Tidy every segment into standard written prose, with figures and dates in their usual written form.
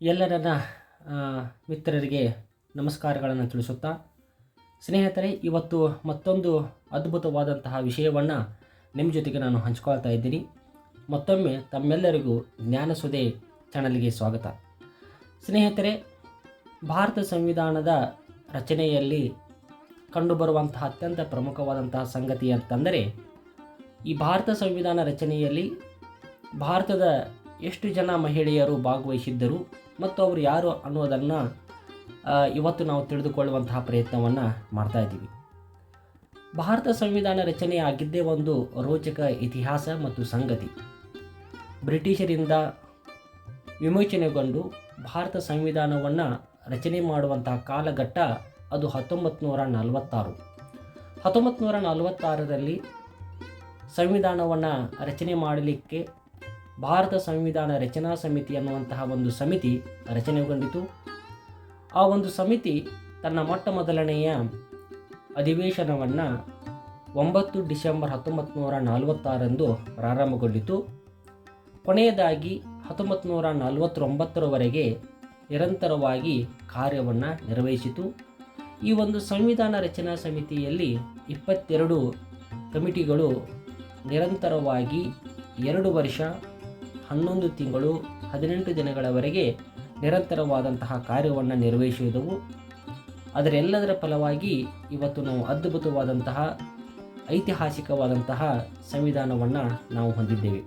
ಎಲ್ಲ ನನ್ನ ಮಿತ್ರರಿಗೆ ನಮಸ್ಕಾರಗಳನ್ನು ತಿಳಿಸುತ್ತಾ, ಸ್ನೇಹಿತರೆ, ಇವತ್ತು ಮತ್ತೊಂದು ಅದ್ಭುತವಾದಂತಹ ವಿಷಯವನ್ನು ನಿಮ್ಮ ಜೊತೆಗೆ ನಾನು ಹಂಚ್ಕೊಳ್ತಾ ಇದ್ದೀನಿ. ಮತ್ತೊಮ್ಮೆ ತಮ್ಮೆಲ್ಲರಿಗೂ ಜ್ಞಾನಸುಧೆ ಚಾನಲ್ಗೆ ಸ್ವಾಗತ. ಸ್ನೇಹಿತರೆ, ಭಾರತ ಸಂವಿಧಾನದ ರಚನೆಯಲ್ಲಿ ಕಂಡುಬರುವಂತಹ ಅತ್ಯಂತ ಪ್ರಮುಖವಾದಂತಹ ಸಂಗತಿ ಅಂತಂದರೆ, ಈ ಭಾರತ ಸಂವಿಧಾನ ರಚನೆಯಲ್ಲಿ ಭಾರತದ ಎಷ್ಟು ಜನ ಮಹಿಳೆಯರು ಭಾಗವಹಿಸಿದ್ದರು ಮತ್ತು ಅವರು ಯಾರು ಅನ್ನೋದನ್ನು ಇವತ್ತು ನಾವು ತಿಳಿದುಕೊಳ್ಳುವಂತಹ ಪ್ರಯತ್ನವನ್ನು ಮಾಡ್ತಾ ಇದ್ದೀವಿ. ಭಾರತ ಸಂವಿಧಾನ ರಚನೆ ಆಗಿದ್ದೇ ಒಂದು ರೋಚಕ ಇತಿಹಾಸ ಮತ್ತು ಸಂಗತಿ. ಬ್ರಿಟಿಷರಿಂದ ವಿಮೋಚನೆಗೊಂಡು ಭಾರತ ಸಂವಿಧಾನವನ್ನು ರಚನೆ ಮಾಡುವಂತಹ ಕಾಲಘಟ್ಟ ಅದು 1946. 1946ರಲ್ಲಿ ಸಂವಿಧಾನವನ್ನು ರಚನೆ ಮಾಡಲಿಕ್ಕೆ ಭಾರತ ಸಂವಿಧಾನ ರಚನಾ ಸಮಿತಿ ಅನ್ನುವಂತಹ ಒಂದು ಸಮಿತಿ ರಚನೆಗೊಂಡಿತು. ಆ ಒಂದು ಸಮಿತಿ ತನ್ನ ಮೊಟ್ಟ ಮೊದಲನೆಯ ಅಧಿವೇಶನವನ್ನು 9 ಡಿಸೆಂಬರ್ 1946ರಂದು ಪ್ರಾರಂಭಗೊಂಡಿತು. ಕೊನೆಯದಾಗಿ 1949ರವರೆಗೆ ನಿರಂತರವಾಗಿ ಕಾರ್ಯವನ್ನು ನಿರ್ವಹಿಸಿತು. ಈ ಒಂದು ಸಂವಿಧಾನ ರಚನಾ ಸಮಿತಿಯಲ್ಲಿ 22 ಕಮಿಟಿಗಳು ನಿರಂತರವಾಗಿ 2 ವರ್ಷ 11 ತಿಂಗಳು 18 ದಿನಗಳವರೆಗೆ ನಿರಂತರವಾದಂತಹ ಕಾರ್ಯವನ್ನು ನಿರ್ವಹಿಸುವುದವು. ಅದರೆಲ್ಲದರ ಫಲವಾಗಿ ಇವತ್ತು ನಾವು ಅದ್ಭುತವಾದಂತಹ ಐತಿಹಾಸಿಕವಾದಂತಹ ಸಂವಿಧಾನವನ್ನು ನಾವು ಹೊಂದಿದ್ದೇವೆ.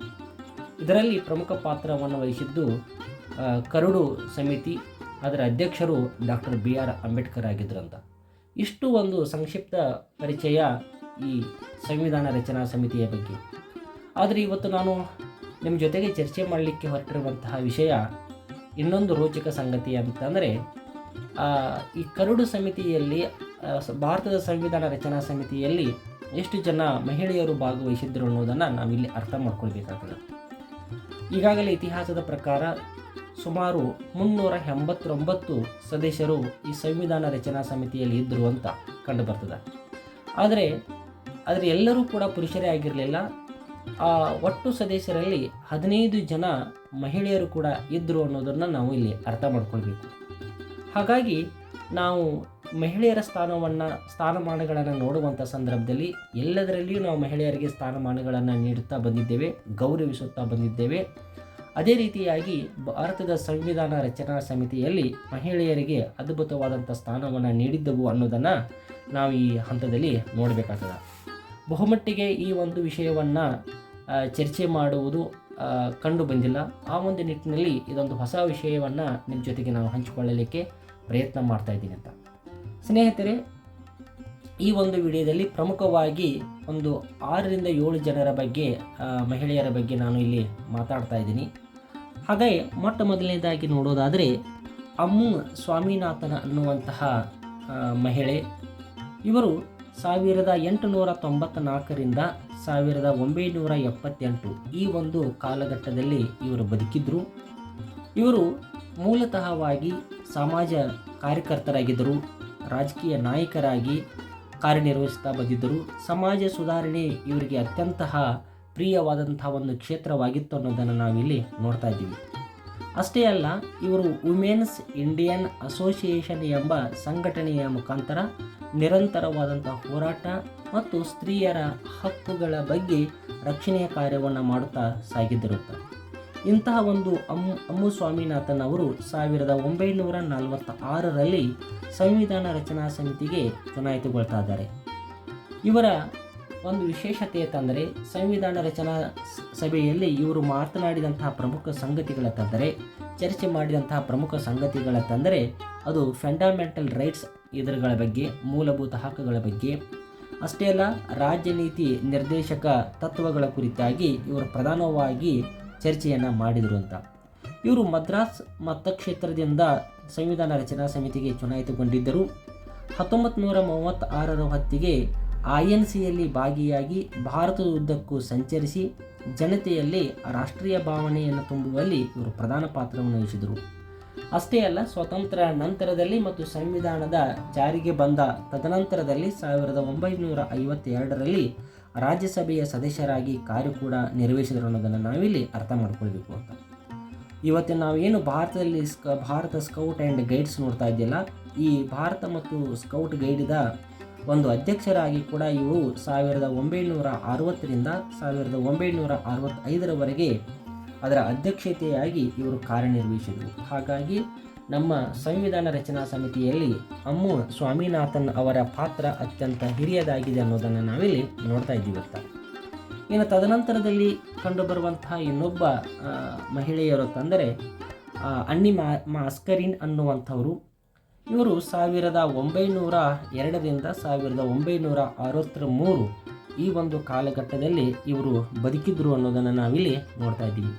ಇದರಲ್ಲಿ ಪ್ರಮುಖ ಪಾತ್ರವನ್ನು ವಹಿಸಿದ್ದು ಕರಡು ಸಮಿತಿ. ಅದರ ಅಧ್ಯಕ್ಷರು ಡಾಕ್ಟರ್ BR ಅಂಬೇಡ್ಕರ್ ಆಗಿದ್ದರಂತ. ಇಷ್ಟು ಒಂದು ಸಂಕ್ಷಿಪ್ತ ಪರಿಚಯ ಈ ಸಂವಿಧಾನ ರಚನಾ ಸಮಿತಿಯ ಬಗ್ಗೆ. ಆದರೆ ಇವತ್ತು ನಾನು ನಿಮ್ಮ ಜೊತೆಗೆ ಚರ್ಚೆ ಮಾಡಲಿಕ್ಕೆ ಹೊರಟಿರುವಂತಹ ವಿಷಯ ಇನ್ನೊಂದು ರೋಚಕ ಸಂಗತಿ ಅಂತಂದರೆ, ಈ ಕರಡು ಸಮಿತಿಯಲ್ಲಿ ಭಾರತದ ಸಂವಿಧಾನ ರಚನಾ ಸಮಿತಿಯಲ್ಲಿ ಎಷ್ಟು ಜನ ಮಹಿಳೆಯರು ಭಾಗವಹಿಸಿದ್ರು ಅನ್ನೋದನ್ನು ನಾವಿಲ್ಲಿ ಅರ್ಥ ಮಾಡ್ಕೊಳ್ಬೇಕಾಗ್ತದೆ. ಈಗಾಗಲೇ ಇತಿಹಾಸದ ಪ್ರಕಾರ ಸುಮಾರು 389 ಸದಸ್ಯರು ಈ ಸಂವಿಧಾನ ರಚನಾ ಸಮಿತಿಯಲ್ಲಿ ಇದ್ದರು ಅಂತ ಕಂಡುಬರ್ತದೆ. ಆದರೆ ಎಲ್ಲರೂ ಕೂಡ ಪುರುಷರೇ ಆಗಿರಲಿಲ್ಲ. ಒಟ್ಟು ಸದಸ್ಯರಲ್ಲಿ 15 ಜನ ಮಹಿಳೆಯರು ಕೂಡ ಇದ್ದರು ಅನ್ನೋದನ್ನು ನಾವು ಇಲ್ಲಿ ಅರ್ಥ ಮಾಡ್ಕೊಳ್ಬೇಕು. ಹಾಗಾಗಿ ನಾವು ಮಹಿಳೆಯರ ಸ್ಥಾನಮಾನಗಳನ್ನು ನೋಡುವಂಥ ಸಂದರ್ಭದಲ್ಲಿ ಎಲ್ಲದರಲ್ಲಿಯೂ ನಾವು ಮಹಿಳೆಯರಿಗೆ ಸ್ಥಾನಮಾನಗಳನ್ನು ನೀಡುತ್ತಾ ಬಂದಿದ್ದೇವೆ, ಗೌರವಿಸುತ್ತಾ ಬಂದಿದ್ದೇವೆ. ಅದೇ ರೀತಿಯಾಗಿ ಭಾರತದ ಸಂವಿಧಾನ ರಚನಾ ಸಮಿತಿಯಲ್ಲಿ ಮಹಿಳೆಯರಿಗೆ ಅದ್ಭುತವಾದಂಥ ಸ್ಥಾನವನ್ನು ನೀಡಿದ್ದವು ಅನ್ನೋದನ್ನು ನಾವು ಈ ಹಂತದಲ್ಲಿ ನೋಡಬೇಕಾಗ್ತದೆ. ಬಹುಮಟ್ಟಿಗೆ ಈ ಒಂದು ವಿಷಯವನ್ನು ಚರ್ಚೆ ಮಾಡುವುದು ಕಂಡು ಬಂದಿಲ್ಲ. ಆ ಒಂದು ನಿಟ್ಟಿನಲ್ಲಿ ಇದೊಂದು ಹೊಸ ವಿಷಯವನ್ನು ನಿಮ್ಮ ಜೊತೆಗೆ ನಾವು ಹಂಚಿಕೊಳ್ಳಲಿಕ್ಕೆ ಪ್ರಯತ್ನ ಮಾಡ್ತಾ ಇದ್ದೀನಿ ಅಂತ. ಸ್ನೇಹಿತರೆ, ಈ ಒಂದು ವಿಡಿಯೋದಲ್ಲಿ ಪ್ರಮುಖವಾಗಿ ಒಂದು 6ರಿಂದ 7 ಜನರ ಬಗ್ಗೆ, ಮಹಿಳೆಯರ ಬಗ್ಗೆ ನಾನು ಇಲ್ಲಿ ಮಾತಾಡ್ತಾ ಇದ್ದೀನಿ. ಹಾಗೆ ಮೊಟ್ಟ ಮೊದಲನೇದಾಗಿ ನೋಡೋದಾದರೆ ಅಮ್ಮು ಸ್ವಾಮಿನಾಥನ್ ಅನ್ನುವಂತಹ ಮಹಿಳೆ. ಇವರು 1894ರಿಂದ 1978 ಈ ಒಂದು ಕಾಲಘಟ್ಟದಲ್ಲಿ ಇವರು ಬದುಕಿದ್ರು. ಇವರು ಮೂಲತಃವಾಗಿ ಸಮಾಜ ಕಾರ್ಯಕರ್ತರಾಗಿದ್ದರು, ರಾಜಕೀಯ ನಾಯಕರಾಗಿ ಕಾರ್ಯನಿರ್ವಹಿಸ್ತಾ ಬಂದಿದ್ದರು. ಸಮಾಜ ಸುಧಾರಣೆ ಇವರಿಗೆ ಅತ್ಯಂತ ಪ್ರಿಯವಾದಂತಹ ಒಂದು ಕ್ಷೇತ್ರವಾಗಿತ್ತು ಅನ್ನೋದನ್ನು ನಾವಿಲ್ಲಿ ನೋಡ್ತಾ ಇದ್ದೀವಿ. ಅಷ್ಟೇ ಅಲ್ಲ, ಇವರು ವುಮೆನ್ಸ್ ಇಂಡಿಯನ್ ಅಸೋಸಿಯೇಷನ್ ಎಂಬ ಸಂಘಟನೆಯ ಮುಖಾಂತರ ನಿರಂತರವಾದಂಥ ಹೋರಾಟ ಮತ್ತು ಸ್ತ್ರೀಯರ ಹಕ್ಕುಗಳ ಬಗ್ಗೆ ರಕ್ಷಣೆಯ ಕಾರ್ಯವನ್ನು ಮಾಡುತ್ತಾ ಸಾಗಿದ್ದರು. ಇಂತಹ ಒಂದು ಅಮ್ಮು ಸ್ವಾಮಿನಾಥನ್ ಅವರು 1946ರಲ್ಲಿ ಸಂವಿಧಾನ ರಚನಾ ಸಮಿತಿಗೆ ಚುನಾಯಿತಗೊಳ್ತಾ ಇದ್ದಾರೆ. ಇವರ ಒಂದು ವಿಶೇಷತೆ ಅಂತಂದರೆ, ಸಂವಿಧಾನ ರಚನಾ ಸಭೆಯಲ್ಲಿ ಇವರು ಮಾತನಾಡಿದಂತಹ ಪ್ರಮುಖ ಸಂಗತಿಗಳಂತಂದರೆ, ಚರ್ಚೆ ಮಾಡಿದಂತಹ ಪ್ರಮುಖ ಸಂಗತಿಗಳಂತಂದರೆ ಅದು ಫಂಡಮೆಂಟಲ್ ರೈಟ್ಸ್, ಇದರ ಬಗ್ಗೆ, ಮೂಲಭೂತ ಹಕ್ಕುಗಳ ಬಗ್ಗೆ. ಅಷ್ಟೇ ಅಲ್ಲ, ರಾಜನೀತಿ ನಿರ್ದೇಶಕ ತತ್ವಗಳ ಕುರಿತಾಗಿ ಇವರು ಪ್ರಧಾನವಾಗಿ ಚರ್ಚೆಯನ್ನು ಮಾಡಿದರು ಅಂತ. ಇವರು ಮದ್ರಾಸ್ ಮತಕ್ಷೇತ್ರದಿಂದ ಸಂವಿಧಾನ ರಚನಾ ಸಮಿತಿಗೆ ಚುನಾಯಿತಗೊಂಡಿದ್ದರು. 1936ರ ಹೊತ್ತಿಗೆ INCಯಲ್ಲಿ ಭಾಗಿಯಾಗಿ ಭಾರತದ ಉದ್ದಕ್ಕೂ ಸಂಚರಿಸಿ ಜನತೆಯಲ್ಲಿ ರಾಷ್ಟ್ರೀಯ ಭಾವನೆಯನ್ನು ತುಂಬುವಲ್ಲಿ ಇವರು ಪ್ರಧಾನ ಪಾತ್ರವನ್ನು ವಹಿಸಿದರು. ಅಷ್ಟೇ ಅಲ್ಲ, ಸ್ವಾತಂತ್ರ್ಯ ನಂತರದಲ್ಲಿ ಮತ್ತು ಸಂವಿಧಾನದ ಜಾರಿಗೆ ಬಂದ ತದನಂತರದಲ್ಲಿ 1952ರಲ್ಲಿ ರಾಜ್ಯಸಭೆಯ ಸದಸ್ಯರಾಗಿ ಕಾರ್ಯ ಕೂಡ ನಿರ್ವಹಿಸಿದರು ಅನ್ನೋದನ್ನು ನಾವಿಲ್ಲಿ ಅರ್ಥ ಮಾಡ್ಕೊಳ್ಬೇಕು ಅಂತ. ಇವತ್ತಿನ ನಾವೇನು ಭಾರತದಲ್ಲಿ ಭಾರತ ಸ್ಕೌಟ್ ಆ್ಯಂಡ್ ಗೈಡ್ಸ್ ನೋಡ್ತಾ ಇದ್ದಿಲ್ಲ, ಈ ಭಾರತ ಮತ್ತು ಸ್ಕೌಟ್ ಗೈಡಿದ ಒಂದು ಅಧ್ಯಕ್ಷರಾಗಿ ಕೂಡ ಇವರು 1960ರಿಂದ 1965ರವರೆಗೆ ಅದರ ಅಧ್ಯಕ್ಷತೆಯಾಗಿ ಇವರು ಕಾರ್ಯನಿರ್ವಹಿಸಿದರು. ಹಾಗಾಗಿ ನಮ್ಮ ಸಂವಿಧಾನ ರಚನಾ ಸಮಿತಿಯಲ್ಲಿ ಅಮ್ಮು ಸ್ವಾಮಿನಾಥನ್ ಅವರ ಪಾತ್ರ ಅತ್ಯಂತ ಹಿರಿಯದಾಗಿದೆ ಅನ್ನೋದನ್ನು ನಾವಿಲ್ಲಿ ನೋಡ್ತಾ ಇದ್ದೀವಿ ಅಂತ. ಇನ್ನು ತದನಂತರದಲ್ಲಿ ಕಂಡುಬರುವಂತಹ ಇನ್ನೊಬ್ಬ ಮಹಿಳೆಯರು ತಂದರೆ ಅನ್ನಿ ಮಾಸ್ಕರಿನ್ ಅನ್ನುವಂಥವರು. ಇವರು 1902ರಿಂದ 1963 ಈ ಒಂದು ಕಾಲಘಟ್ಟದಲ್ಲಿ ಇವರು ಬದುಕಿದ್ರು ಅನ್ನೋದನ್ನು ನಾವಿಲ್ಲಿ ನೋಡ್ತಾ ಇದ್ದೀವಿ.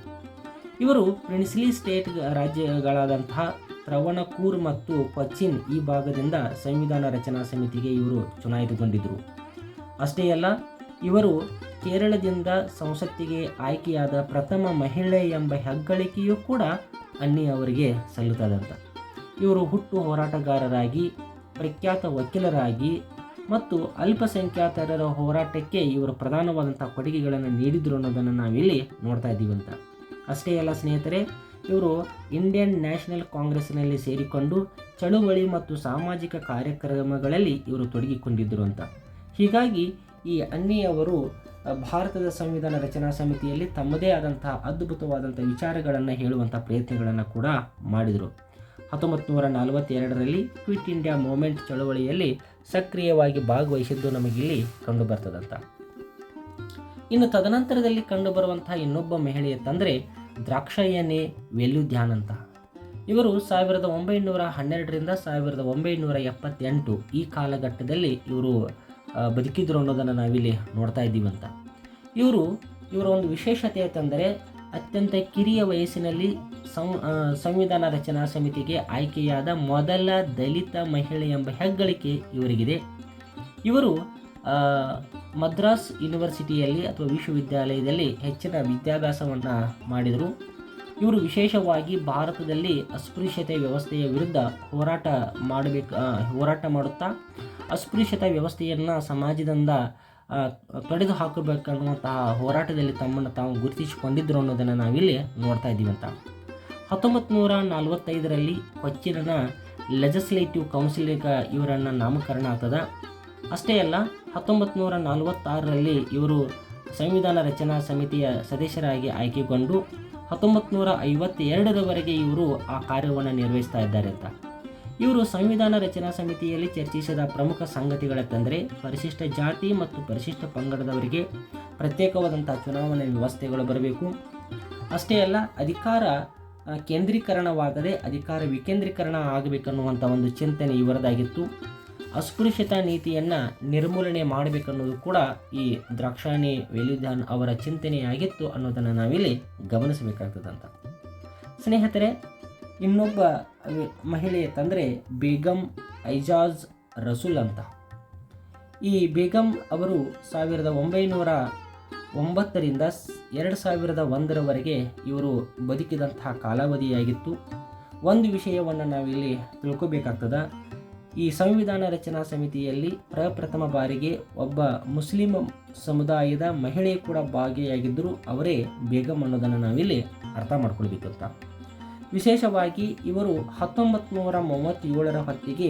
ಇವರು ಪ್ರಿನ್ಸ್ಲಿ ಸ್ಟೇಟ್ ರಾಜ್ಯಗಳಾದಂತಹ ತ್ರವಣಕೂರ್ ಮತ್ತು ಕೊಚ್ಚಿನ್ ಈ ಭಾಗದಿಂದ ಸಂವಿಧಾನ ರಚನಾ ಸಮಿತಿಗೆ ಇವರು ಚುನಾಯಿತಗೊಂಡಿದ್ದರು. ಅಷ್ಟೇ ಅಲ್ಲ, ಇವರು ಕೇರಳದಿಂದ ಸಂಸತ್ತಿಗೆ ಆಯ್ಕೆಯಾದ ಪ್ರಥಮ ಮಹಿಳೆ ಎಂಬ ಹೆಗ್ಗಳಿಕೆಯೂ ಕೂಡ ಅನ್ನಿ ಅವರಿಗೆ ಸಲ್ಲುತ್ತದಂತ. ಇವರು ಹುಟ್ಟು ಹೋರಾಟಗಾರರಾಗಿ, ಪ್ರಖ್ಯಾತ ವಕೀಲರಾಗಿ ಮತ್ತು ಅಲ್ಪಸಂಖ್ಯಾತರ ಹೋರಾಟಕ್ಕೆ ಇವರು ಪ್ರಧಾನವಾದಂಥ ಕೊಡುಗೆಗಳನ್ನು ನೀಡಿದರು ಅನ್ನೋದನ್ನು ನಾವಿಲ್ಲಿ ನೋಡ್ತಾ ಇದ್ದೀವಂತ. ಅಷ್ಟೇ ಅಲ್ಲ ಸ್ನೇಹಿತರೆ, ಇವರು ಇಂಡಿಯನ್ ನ್ಯಾಷನಲ್ ಕಾಂಗ್ರೆಸ್ನಲ್ಲಿ ಸೇರಿಕೊಂಡು ಚಳುವಳಿ ಮತ್ತು ಸಾಮಾಜಿಕ ಕಾರ್ಯಕ್ರಮಗಳಲ್ಲಿ ಇವರು ತೊಡಗಿಕೊಂಡಿದ್ದರು ಅಂತ. ಹೀಗಾಗಿ ಈ ಅನ್ನಿಯವರು ಭಾರತದ ಸಂವಿಧಾನ ರಚನಾ ಸಮಿತಿಯಲ್ಲಿ ತಮ್ಮದೇ ಆದಂತಹ ಅದ್ಭುತವಾದಂಥ ವಿಚಾರಗಳನ್ನು ಹೇಳುವಂಥ ಪ್ರಯತ್ನಗಳನ್ನು ಕೂಡ ಮಾಡಿದರು. 1942ರಲ್ಲಿ ಕ್ವಿಟ್ ಇಂಡಿಯಾ ಮೂವ್ಮೆಂಟ್ ಚಳವಳಿಯಲ್ಲಿ ಸಕ್ರಿಯವಾಗಿ ಭಾಗವಹಿಸಿದ್ದು ನಮಗಿಲ್ಲಿ ಕಂಡು ಬರ್ತದಂತ. ಇನ್ನು ತದನಂತರದಲ್ಲಿ ಕಂಡುಬರುವಂತಹ ಇನ್ನೊಬ್ಬ ಮಹಿಳೆ ಅಂತಂದರೆ ದ್ರಾಕ್ಷಾಯಣಿ ವೆಲುದ್ಯಾನ್ ಅಂತ. ಇವರು 1912ರಿಂದ 1978 ಈ ಕಾಲಘಟ್ಟದಲ್ಲಿ ಇವರು ಬದುಕಿದ್ರು ಅನ್ನೋದನ್ನು ನಾವಿಲ್ಲಿ ನೋಡ್ತಾ ಇದ್ದೀವಂತ. ಇವರ ಒಂದು ವಿಶೇಷತೆ ಅಂತಂದರೆ ಅತ್ಯಂತ ಕಿರಿಯ ವಯಸ್ಸಿನಲ್ಲಿ ಸಂವಿಧಾನ ರಚನಾ ಸಮಿತಿಗೆ ಆಯ್ಕೆಯಾದ ಮೊದಲ ದಲಿತ ಮಹಿಳೆ ಎಂಬ ಹೆಗ್ಗಳಿಕೆ ಇವರಿಗಿದೆ. ಇವರು ಮದ್ರಾಸ್ ಯೂನಿವರ್ಸಿಟಿಯಲ್ಲಿ ಅಥವಾ ವಿಶ್ವವಿದ್ಯಾಲಯದಲ್ಲಿ ಹೆಚ್ಚಿನ ವಿದ್ಯಾಭ್ಯಾಸವನ್ನು ಮಾಡಿದರು. ಇವರು ವಿಶೇಷವಾಗಿ ಭಾರತದಲ್ಲಿ ಅಸ್ಪೃಶ್ಯತೆ ವ್ಯವಸ್ಥೆಯ ವಿರುದ್ಧ ಹೋರಾಟ ಮಾಡುತ್ತಾ ಅಸ್ಪೃಶ್ಯತೆ ವ್ಯವಸ್ಥೆಯನ್ನು ಸಮಾಜದಿಂದ ತೊಡೆದು ಹಾಕಬೇಕನ್ನುವಂತಹ ಹೋರಾಟದಲ್ಲಿ ತಮ್ಮನ್ನು ತಾವು ಗುರುತಿಸಿಕೊಂಡಿದ್ದರು ಅನ್ನೋದನ್ನು ನಾವಿಲ್ಲಿ ನೋಡ್ತಾ ಇದ್ದೀವಂತ. 1945ರಲ್ಲಿ ಕೊಚ್ಚಿನ ಲೆಜಿಸ್ಲೇಟಿವ್ ಕೌನ್ಸಿಲ್ಗೆ ಇವರನ್ನು ನಾಮಕರಣ ಆಗ್ತದೆ. ಅಷ್ಟೇ ಅಲ್ಲ, 1946ರಲ್ಲಿ ಇವರು ಸಂವಿಧಾನ ರಚನಾ ಸಮಿತಿಯ ಸದಸ್ಯರಾಗಿ ಆಯ್ಕೆಗೊಂಡು 1952ರವರೆಗೆ ಇವರು ಆ ಕಾರ್ಯವನ್ನು ನಿರ್ವಹಿಸ್ತಾ ಇದ್ದಾರೆ ಅಂತ. ಇವರು ಸಂವಿಧಾನ ರಚನಾ ಸಮಿತಿಯಲ್ಲಿ ಚರ್ಚಿಸಿದ ಪ್ರಮುಖ ಸಂಗತಿಗಳೆಂದರೆ ಪರಿಶಿಷ್ಟ ಜಾತಿ ಮತ್ತು ಪರಿಶಿಷ್ಟ ಪಂಗಡದವರಿಗೆ ಪ್ರತ್ಯೇಕವಾದಂಥ ಚುನಾವಣೆ ವ್ಯವಸ್ಥೆಗಳು ಬರಬೇಕು. ಅಷ್ಟೇ ಅಲ್ಲ, ಅಧಿಕಾರ ಕೇಂದ್ರೀಕರಣವಾಗದೆ ಅಧಿಕಾರ ವಿಕೇಂದ್ರೀಕರಣ ಆಗಬೇಕನ್ನುವಂಥ ಒಂದು ಚಿಂತನೆ ಇವರದಾಗಿತ್ತು. ಅಸ್ಪೃಶ್ಯತಾ ನೀತಿಯನ್ನು ನಿರ್ಮೂಲನೆ ಮಾಡಬೇಕನ್ನೋದು ಕೂಡ ಈ ದ್ರಾಕ್ಷಾಯಣಿ ವೆಲುದ್ಯಾನ್ ಅವರ ಚಿಂತನೆಯಾಗಿತ್ತು ಅನ್ನೋದನ್ನು ನಾವಿಲ್ಲಿ ಗಮನಿಸಬೇಕಾಗ್ತದಂತ. ಸ್ನೇಹಿತರೆ, ಇನ್ನೊಬ್ಬ ಮಹಿಳೆ ಅಂತಂದರೆ ಬೇಗಂ ಐಜಾಜ್ ರಸೂಲ್ ಅಂತ. ಈ ಬೇಗಂ ಅವರು 1909ರಿಂದ 2001ರವರೆಗೆ ಇವರು ಬದುಕಿದಂತಹ ಕಾಲಾವಧಿಯಾಗಿತ್ತು. ಒಂದು ವಿಷಯವನ್ನು ನಾವಿಲ್ಲಿ ತಿಳ್ಕೋಬೇಕಾಗ್ತದೆ. ಈ ಸಂವಿಧಾನ ರಚನಾ ಸಮಿತಿಯಲ್ಲಿ ಪ್ರಪ್ರಥಮ ಬಾರಿಗೆ ಒಬ್ಬ ಮುಸ್ಲಿಂ ಸಮುದಾಯದ ಮಹಿಳೆ ಕೂಡ ಭಾಗಿಯಾಗಿದ್ದರು. ಅವರೇ ಬೇಗಂ ಅನ್ನೋದನ್ನು ನಾವಿಲ್ಲಿ ಅರ್ಥ ಮಾಡ್ಕೊಳ್ಬೇಕಂತ. ವಿಶೇಷವಾಗಿ ಇವರು 1937ರ ಹೊತ್ತಿಗೆ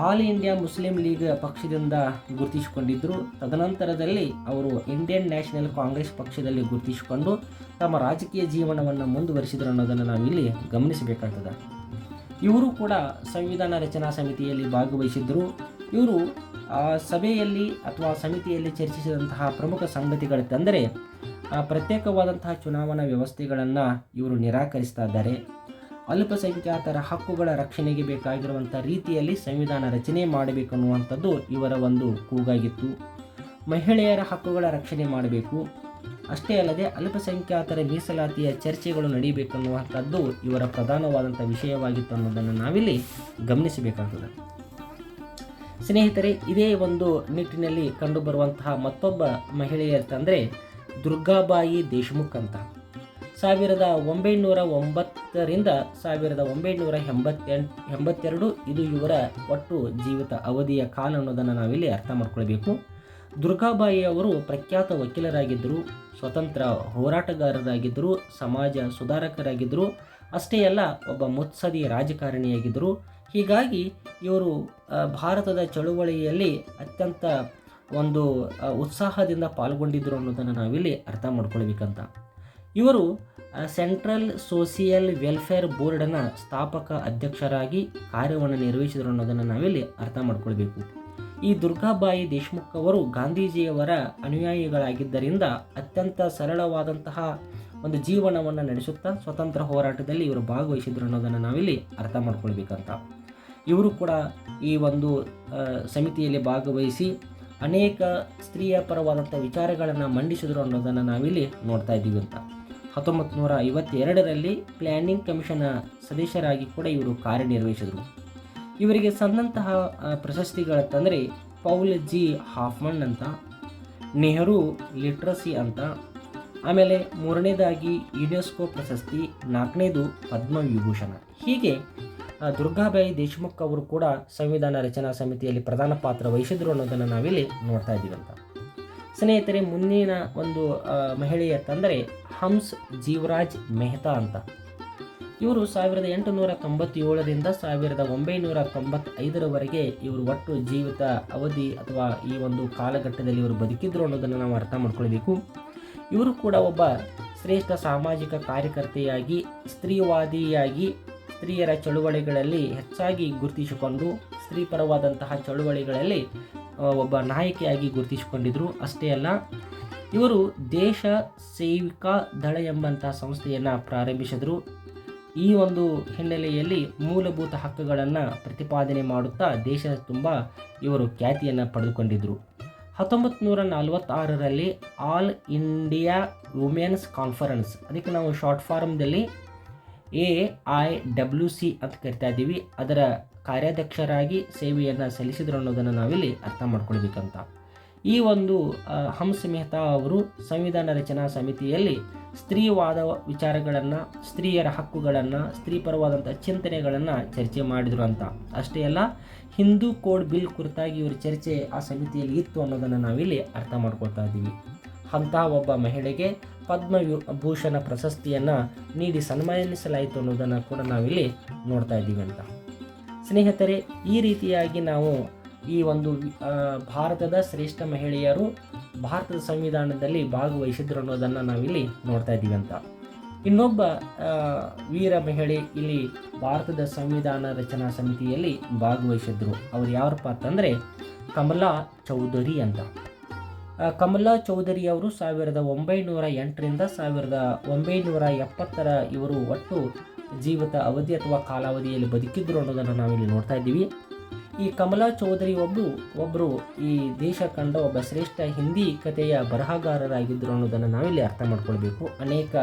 ಆಲ್ ಇಂಡಿಯಾ ಮುಸ್ಲಿಂ ಲೀಗ್ ಪಕ್ಷದಿಂದ ಗುರುತಿಸಿಕೊಂಡಿದ್ದರು. ತದನಂತರದಲ್ಲಿ ಅವರು ಇಂಡಿಯನ್ ನ್ಯಾಷನಲ್ ಕಾಂಗ್ರೆಸ್ ಪಕ್ಷದಲ್ಲಿ ಗುರುತಿಸಿಕೊಂಡು ತಮ್ಮ ರಾಜಕೀಯ ಜೀವನವನ್ನು ಮುಂದುವರಿಸಿದರು ಅನ್ನೋದನ್ನು ನಾವಿಲ್ಲಿ ಗಮನಿಸಬೇಕಾಗ್ತದೆ. ಇವರು ಕೂಡ ಸಂವಿಧಾನ ರಚನಾ ಸಮಿತಿಯಲ್ಲಿ ಭಾಗವಹಿಸಿದ್ದರು. ಇವರು ಆ ಸಭೆಯಲ್ಲಿ ಅಥವಾ ಸಮಿತಿಯಲ್ಲಿ ಚರ್ಚಿಸಿದಂತಹ ಪ್ರಮುಖ ಸಂಗತಿಗಳೆಂದರೆ ಪ್ರತ್ಯೇಕವಾದಂತಹ ಚುನಾವಣಾ ವ್ಯವಸ್ಥೆಗಳನ್ನು ಇವರು ನಿರಾಕರಿಸ್ತಾ ಇದ್ದಾರೆ. ಅಲ್ಪಸಂಖ್ಯಾತರ ಹಕ್ಕುಗಳ ರಕ್ಷಣೆಗೆ ಬೇಕಾಗಿರುವಂಥ ರೀತಿಯಲ್ಲಿ ಸಂವಿಧಾನ ರಚನೆ ಮಾಡಬೇಕನ್ನುವಂಥದ್ದು ಇವರ ಒಂದು ಕೂಗಾಗಿತ್ತು. ಮಹಿಳೆಯರ ಹಕ್ಕುಗಳ ರಕ್ಷಣೆ ಮಾಡಬೇಕು. ಅಷ್ಟೇ ಅಲ್ಲದೆ ಅಲ್ಪಸಂಖ್ಯಾತರ ಮೀಸಲಾತಿಯ ಚರ್ಚೆಗಳು ನಡೀಬೇಕನ್ನುವಂಥದ್ದು ಇವರ ಪ್ರಧಾನವಾದಂಥ ವಿಷಯವಾಗಿತ್ತು ಅನ್ನೋದನ್ನು ನಾವಿಲ್ಲಿ ಗಮನಿಸಬೇಕಾಗ್ತದೆ. ಸ್ನೇಹಿತರೆ, ಇದೇ ಒಂದು ನಿಟ್ಟಿನಲ್ಲಿ ಕಂಡುಬರುವಂತಹ ಮತ್ತೊಬ್ಬ ಮಹಿಳೆಯರಂದರೆ ದುರ್ಗಾಬಾಯಿ ದೇಶ್ಮುಖ್ ಅಂತ. 1909ರಿಂದ 1982 ಇದು ಇವರ ಒಟ್ಟು ಜೀವಿತ ಅವಧಿಯ ಕಾಲ ಅನ್ನೋದನ್ನು ನಾವಿಲ್ಲಿ ಅರ್ಥ ಮಾಡ್ಕೊಳ್ಬೇಕು. ದುರ್ಗಾಬಾಯಿ ಅವರು ಪ್ರಖ್ಯಾತ ವಕೀಲರಾಗಿದ್ದರು, ಸ್ವತಂತ್ರ ಹೋರಾಟಗಾರರಾಗಿದ್ದರು, ಸಮಾಜ ಸುಧಾರಕರಾಗಿದ್ದರು. ಅಷ್ಟೇ ಅಲ್ಲ ಒಬ್ಬ ಮುತ್ಸದಿ ರಾಜಕಾರಣಿಯಾಗಿದ್ದರು. ಹೀಗಾಗಿ ಇವರು ಭಾರತದ ಚಳುವಳಿಯಲ್ಲಿ ಅತ್ಯಂತ ಒಂದು ಉತ್ಸಾಹದಿಂದ ಪಾಲ್ಗೊಂಡಿದ್ದರು ಅನ್ನೋದನ್ನು ನಾವಿಲ್ಲಿ ಅರ್ಥ ಮಾಡ್ಕೊಳ್ಬೇಕಂತ. ಇವರು ಸೆಂಟ್ರಲ್ ಸೋಷಿಯಲ್ ವೆಲ್ಫೇರ್ ಬೋರ್ಡನ ಸ್ಥಾಪಕ ಅಧ್ಯಕ್ಷರಾಗಿ ಕಾರ್ಯವನ್ನು ನಿರ್ವಹಿಸಿದರು ಅನ್ನೋದನ್ನು ನಾವಿಲ್ಲಿ ಅರ್ಥ ಮಾಡ್ಕೊಳ್ಬೇಕು. ಈ ದುರ್ಗಾಬಾಯಿ ದೇಶ್ಮುಖ್ ಅವರು ಗಾಂಧೀಜಿಯವರ ಅನುಯಾಯಿಗಳಾಗಿದ್ದರಿಂದ ಅತ್ಯಂತ ಸರಳವಾದಂತಹ ಒಂದು ಜೀವನವನ್ನು ನಡೆಸುತ್ತಾ ಸ್ವತಂತ್ರ ಹೋರಾಟದಲ್ಲಿ ಇವರು ಭಾಗವಹಿಸಿದ್ರು ಅನ್ನೋದನ್ನು ನಾವಿಲ್ಲಿ ಅರ್ಥ ಮಾಡ್ಕೊಳ್ಬೇಕಂತ. ಇವರು ಕೂಡ ಈ ಒಂದು ಸಮಿತಿಯಲ್ಲಿ ಭಾಗವಹಿಸಿ ಅನೇಕ ಸ್ತ್ರೀಯ ಪರವಾದಂಥ ವಿಚಾರಗಳನ್ನು ಮಂಡಿಸಿದರು ಅನ್ನೋದನ್ನು ನಾವಿಲ್ಲಿ ನೋಡ್ತಾ ಇದ್ದೀವಿ ಅಂತ. 1952ರಲ್ಲಿ ಪ್ಲ್ಯಾನಿಂಗ್ ಕಮಿಷನ್ ಸದಸ್ಯರಾಗಿ ಕೂಡ ಇವರು ಕಾರ್ಯನಿರ್ವಹಿಸಿದರು. ಇವರಿಗೆ ಸಂದಂತಹ ಪ್ರಶಸ್ತಿಗಳಂತಂದರೆ ಪೌಲ್ ಜಿ ಹಾಫ್ಮನ್ ಅಂತ, ನೆಹರು ಲಿಟ್ರಸಿ ಅಂತ, ಆಮೇಲೆ ಮೂರನೇದಾಗಿ ಯುನೆಸ್ಕೋ ಪ್ರಶಸ್ತಿ, ನಾಲ್ಕನೇದು ಪದ್ಮವಿಭೂಷಣ. ಹೀಗೆ ದುರ್ಗಾಬಾಯಿ ದೇಶ್ಮುಖ್ ಅವರು ಕೂಡ ಸಂವಿಧಾನ ರಚನಾ ಸಮಿತಿಯಲ್ಲಿ ಪ್ರಧಾನ ಪಾತ್ರ ವಹಿಸಿದ್ರು ಅನ್ನೋದನ್ನು ನಾವಿಲ್ಲಿ ನೋಡ್ತಾ ಇದ್ದೀವಿ ಅಂತ. ಸ್ನೇಹಿತರೆ, ಮುಂದಿನ ಒಂದು ಮಹಿಳೆಯತ್ತಂದರೆ ಹಂಸ್ ಜೀವರಾಜ್ ಮೆಹ್ತಾ ಅಂತ. ಇವರು 1897ರಿಂದ 1995ರವರೆಗೆ ಇವರು ಒಟ್ಟು ಜೀವಿತ ಅವಧಿ ಅಥವಾ ಈ ಒಂದು ಕಾಲಘಟ್ಟದಲ್ಲಿ ಇವರು ಬದುಕಿದ್ರು ಅನ್ನೋದನ್ನು ನಾವು ಅರ್ಥ ಮಾಡ್ಕೊಳ್ಬೇಕು. ಇವರು ಕೂಡ ಒಬ್ಬ ಶ್ರೇಷ್ಠ ಸಾಮಾಜಿಕ ಕಾರ್ಯಕರ್ತೆಯಾಗಿ, ಸ್ತ್ರೀವಾದಿಯಾಗಿ, ಸ್ತ್ರೀಯರ ಚಳುವಳಿಗಳಲ್ಲಿ ಹೆಚ್ಚಾಗಿ ಗುರುತಿಸಿಕೊಂಡು ಸ್ತ್ರೀ ಪರವಾದಂತಹ ಚಳುವಳಿಗಳಲ್ಲಿ ಒಬ್ಬ ನಾಯಕಿಯಾಗಿ ಗುರುತಿಸಿಕೊಂಡಿದ್ರು. ಅಷ್ಟೇ ಅಲ್ಲ, ಇವರು ದೇಶ ಸೇವಿಕಾ ದಳ ಎಂಬಂತಹ ಸಂಸ್ಥೆಯನ್ನು ಪ್ರಾರಂಭಿಸಿದರು. ಈ ಒಂದು ಹಿನ್ನೆಲೆಯಲ್ಲಿ ಮೂಲಭೂತ ಹಕ್ಕುಗಳನ್ನು ಪ್ರತಿಪಾದನೆ ಮಾಡುತ್ತಾ ದೇಶದ ತುಂಬ ಇವರು ಖ್ಯಾತಿಯನ್ನು ಪಡೆದುಕೊಂಡಿದ್ದರು. 1946ರಲ್ಲಿ ಆಲ್ ಇಂಡಿಯಾ ವುಮೆನ್ಸ್ ಕಾನ್ಫರೆನ್ಸ್, ಅದಕ್ಕೆ ನಾವು ಶಾರ್ಟ್ ಫಾರ್ಮ್ದಲ್ಲಿ AIWC ಅಂತ ಕರಿತಾ ಇದ್ದೀವಿ, ಅದರ ಕಾರ್ಯಾಧ್ಯಕ್ಷರಾಗಿ ಸೇವೆಯನ್ನು ಸಲ್ಲಿಸಿದರು ಅನ್ನೋದನ್ನು ನಾವಿಲ್ಲಿ ಅರ್ಥ ಮಾಡ್ಕೊಳ್ಬೇಕಂತ. ಈ ಒಂದು ಹಂಸ್ ಮೆಹ್ತಾ ಅವರು ಸಂವಿಧಾನ ರಚನಾ ಸಮಿತಿಯಲ್ಲಿ ಸ್ತ್ರೀವಾದ ವಿಚಾರಗಳನ್ನು, ಸ್ತ್ರೀಯರ ಹಕ್ಕುಗಳನ್ನು, ಸ್ತ್ರೀ ಪರವಾದಂಥ ಚಿಂತನೆಗಳನ್ನು ಚರ್ಚೆ ಮಾಡಿದರು ಅಂತ. ಅಷ್ಟೇ ಅಲ್ಲ, ಹಿಂದೂ ಕೋಡ್ ಬಿಲ್ ಕುರಿತಾಗಿ ಇವರು ಚರ್ಚೆ ಆ ಸಮಿತಿಯಲ್ಲಿ ಇತ್ತು ಅನ್ನೋದನ್ನು ನಾವಿಲ್ಲಿ ಅರ್ಥ ಮಾಡ್ಕೊಳ್ತಾ ಇದ್ದೀವಿ. ಅಂತಹ ಒಬ್ಬ ಮಹಿಳೆಗೆ ಪದ್ಮಭೂಷಣ ಪ್ರಶಸ್ತಿಯನ್ನು ನೀಡಿ ಸನ್ಮಾನಿಸಲಾಯಿತು ಅನ್ನೋದನ್ನು ಕೂಡ ನಾವಿಲ್ಲಿ ನೋಡ್ತಾ ಇದ್ದೀವಿ ಅಂತ. ಸ್ನೇಹಿತರೆ, ಈ ರೀತಿಯಾಗಿ ನಾವು ಈ ಒಂದು ಭಾರತದ ಶ್ರೇಷ್ಠ ಮಹಿಳೆಯರು ಭಾರತದ ಸಂವಿಧಾನದಲ್ಲಿ ಭಾಗವಹಿಸಿದ್ರು ಅನ್ನೋದನ್ನು ನಾವಿಲ್ಲಿ ನೋಡ್ತಾ ಇದ್ದೀವಿ ಅಂತ. ಇನ್ನೊಬ್ಬ ವೀರ ಮಹಿಳೆ ಇಲ್ಲಿ ಭಾರತದ ಸಂವಿಧಾನ ರಚನಾ ಸಮಿತಿಯಲ್ಲಿ ಭಾಗವಹಿಸಿದ್ರು. ಅವರು ಯಾರಪ್ಪ ಅಂತಂದರೆ ಕಮಲಾ ಚೌಧರಿ ಅಂತ. ಕಮಲಾ ಚೌಧರಿ ಅವರು 1908ರಿಂದ 1970 ಇವರು ಒಟ್ಟು ಜೀವಿತ ಅವಧಿ ಅಥವಾ ಕಾಲಾವಧಿಯಲ್ಲಿ ಬದುಕಿದ್ರು ಅನ್ನೋದನ್ನು ನಾವಿಲ್ಲಿ ನೋಡ್ತಾ ಇದ್ದೀವಿ. ಈ ಕಮಲಾ ಚೌಧರಿ ಒಬ್ಬರು ಈ ದೇಶ ಕಂಡ ಒಬ್ಬ ಶ್ರೇಷ್ಠ ಹಿಂದಿ ಕಥೆಯ ಬರಹಗಾರರಾಗಿದ್ದರು ಅನ್ನೋದನ್ನು ನಾವಿಲ್ಲಿ ಅರ್ಥ ಮಾಡ್ಕೊಳ್ಬೇಕು. ಅನೇಕ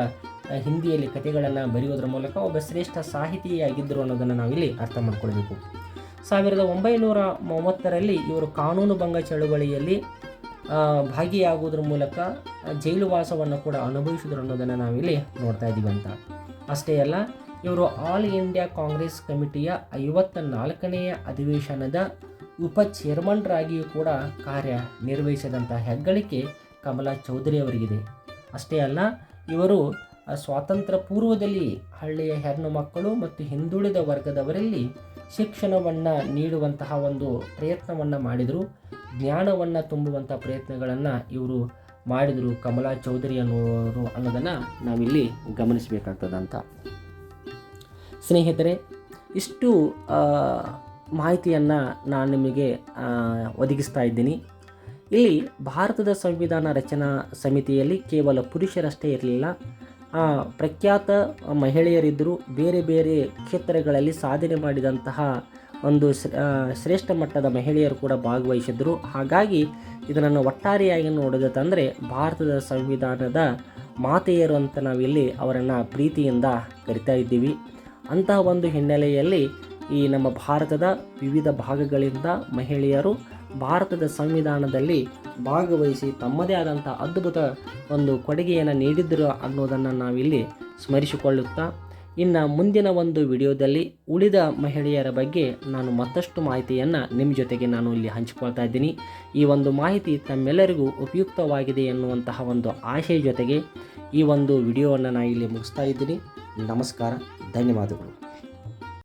ಹಿಂದಿಯಲ್ಲಿ ಕಥೆಗಳನ್ನು ಬರೆಯೋದ್ರ ಮೂಲಕ ಒಬ್ಬ ಶ್ರೇಷ್ಠ ಸಾಹಿತಿಯಾಗಿದ್ದರು ಅನ್ನೋದನ್ನು ನಾವಿಲ್ಲಿ ಅರ್ಥ ಮಾಡ್ಕೊಳ್ಬೇಕು. 1930ರಲ್ಲಿ ಇವರು ಕಾನೂನು ಭಂಗ ಚಳುವಳಿಯಲ್ಲಿ ಭಾಗಿಯಾಗುವುದರ ಮೂಲಕ ಜೈಲು ವಾಸವನ್ನು ಕೂಡ ಅನುಭವಿಸಿದ್ರು ಅನ್ನೋದನ್ನು ನಾವಿಲ್ಲಿ ನೋಡ್ತಾ ಇದ್ದೀವಿ ಅಂತ. ಅಷ್ಟೇ ಅಲ್ಲ, ಇವರು ಆಲ್ ಇಂಡಿಯಾ ಕಾಂಗ್ರೆಸ್ ಕಮಿಟಿಯ 54ನೆಯ ಅಧಿವೇಶನದ ಉಪ ಚೇರ್ಮನ್ರಾಗಿಯೂ ಕೂಡ ಕಾರ್ಯನಿರ್ವಹಿಸಿದಂಥ ಹೆಗ್ಗಳಿಕೆ ಕಮಲಾ ಚೌಧರಿ ಅವರಿಗಿದೆ. ಅಷ್ಟೇ ಅಲ್ಲ, ಇವರು ಸ್ವಾತಂತ್ರ್ಯ ಪೂರ್ವದಲ್ಲಿ ಹಳ್ಳಿಯ ಹೆಣ್ಣು ಮಕ್ಕಳು ಮತ್ತು ಹಿಂದುಳಿದ ವರ್ಗದವರಲ್ಲಿ ಶಿಕ್ಷಣವನ್ನು ನೀಡುವಂತಹ ಒಂದು ಪ್ರಯತ್ನವನ್ನು ಮಾಡಿದರು. ಜ್ಞಾನವನ್ನು ತುಂಬುವಂಥ ಪ್ರಯತ್ನಗಳನ್ನು ಇವರು ಮಾಡಿದರು, ಕಮಲಾ ಚೌಧರಿ ಅನ್ನೋದನ್ನು ನಾವಿಲ್ಲಿ ಗಮನಿಸಬೇಕಾಗ್ತದಂತ. ಸ್ನೇಹಿತರೆ, ಇಷ್ಟು ಮಾಹಿತಿಯನ್ನು ನಾನು ನಿಮಗೆ ಒದಗಿಸ್ತಾ ಇದ್ದೀನಿ. ಇಲ್ಲಿ ಭಾರತದ ಸಂವಿಧಾನ ರಚನಾ ಸಮಿತಿಯಲ್ಲಿ ಕೇವಲ ಪುರುಷರಷ್ಟೇ ಇರಲಿಲ್ಲ, ಪ್ರಖ್ಯಾತ ಮಹಿಳೆಯರಿದ್ದರು. ಬೇರೆ ಬೇರೆ ಕ್ಷೇತ್ರಗಳಲ್ಲಿ ಸಾಧನೆ ಮಾಡಿದಂತಹ ಒಂದು ಶ್ರೇಷ್ಠ ಮಟ್ಟದ ಮಹಿಳೆಯರು ಕೂಡ ಭಾಗವಹಿಸಿದ್ರು. ಹಾಗಾಗಿ ಇದನ್ನು ಒಟ್ಟಾರೆಯಾಗಿ ನೋಡೋದಂದರೆ ಭಾರತದ ಸಂವಿಧಾನದ ಮಾತೆಯರು ಅಂತ ನಾವಿಲ್ಲಿ ಅವರನ್ನು ಪ್ರೀತಿಯಿಂದ ಕರಿತಾ ಇದ್ದೀವಿ. ಅಂತಹ ಒಂದು ಹಿನ್ನೆಲೆಯಲ್ಲಿ ಈ ನಮ್ಮ ಭಾರತದ ವಿವಿಧ ಭಾಗಗಳಿಂದ ಮಹಿಳೆಯರು ಭಾರತದ ಸಂವಿಧಾನದಲ್ಲಿ ಭಾಗವಹಿಸಿ ತಮ್ಮದೇ ಆದಂಥ ಅದ್ಭುತ ಒಂದು ಕೊಡುಗೆಯನ್ನು ನೀಡಿದ್ದರು ಅನ್ನೋದನ್ನು ನಾವಿಲ್ಲಿ ಸ್ಮರಿಸಿಕೊಳ್ಳುತ್ತಾ ಇನ್ನು ಮುಂದಿನ ಒಂದು ವಿಡಿಯೋದಲ್ಲಿ ಉಳಿದ ಮಹಿಳೆಯರ ಬಗ್ಗೆ ನಾನು ಮತ್ತಷ್ಟು ಮಾಹಿತಿಯನ್ನು ನಿಮ್ಮ ಜೊತೆಗೆ ನಾನು ಇಲ್ಲಿ ಹಂಚಿಕೊಳ್ತಾ ಇದ್ದೀನಿ. ಈ ಒಂದು ಮಾಹಿತಿ ತಮ್ಮೆಲ್ಲರಿಗೂ ಉಪಯುಕ್ತವಾಗಿದೆ ಎನ್ನುವಂತಹ ಒಂದು ಆಶಯ ಜೊತೆಗೆ ಈ ಒಂದು ವಿಡಿಯೋವನ್ನು ನಾನು ಇಲ್ಲಿ ಮುಗಿಸ್ತಾ ಇದ್ದೀನಿ. ನಮಸ್ಕಾರ, ಧನ್ಯವಾದಗಳು.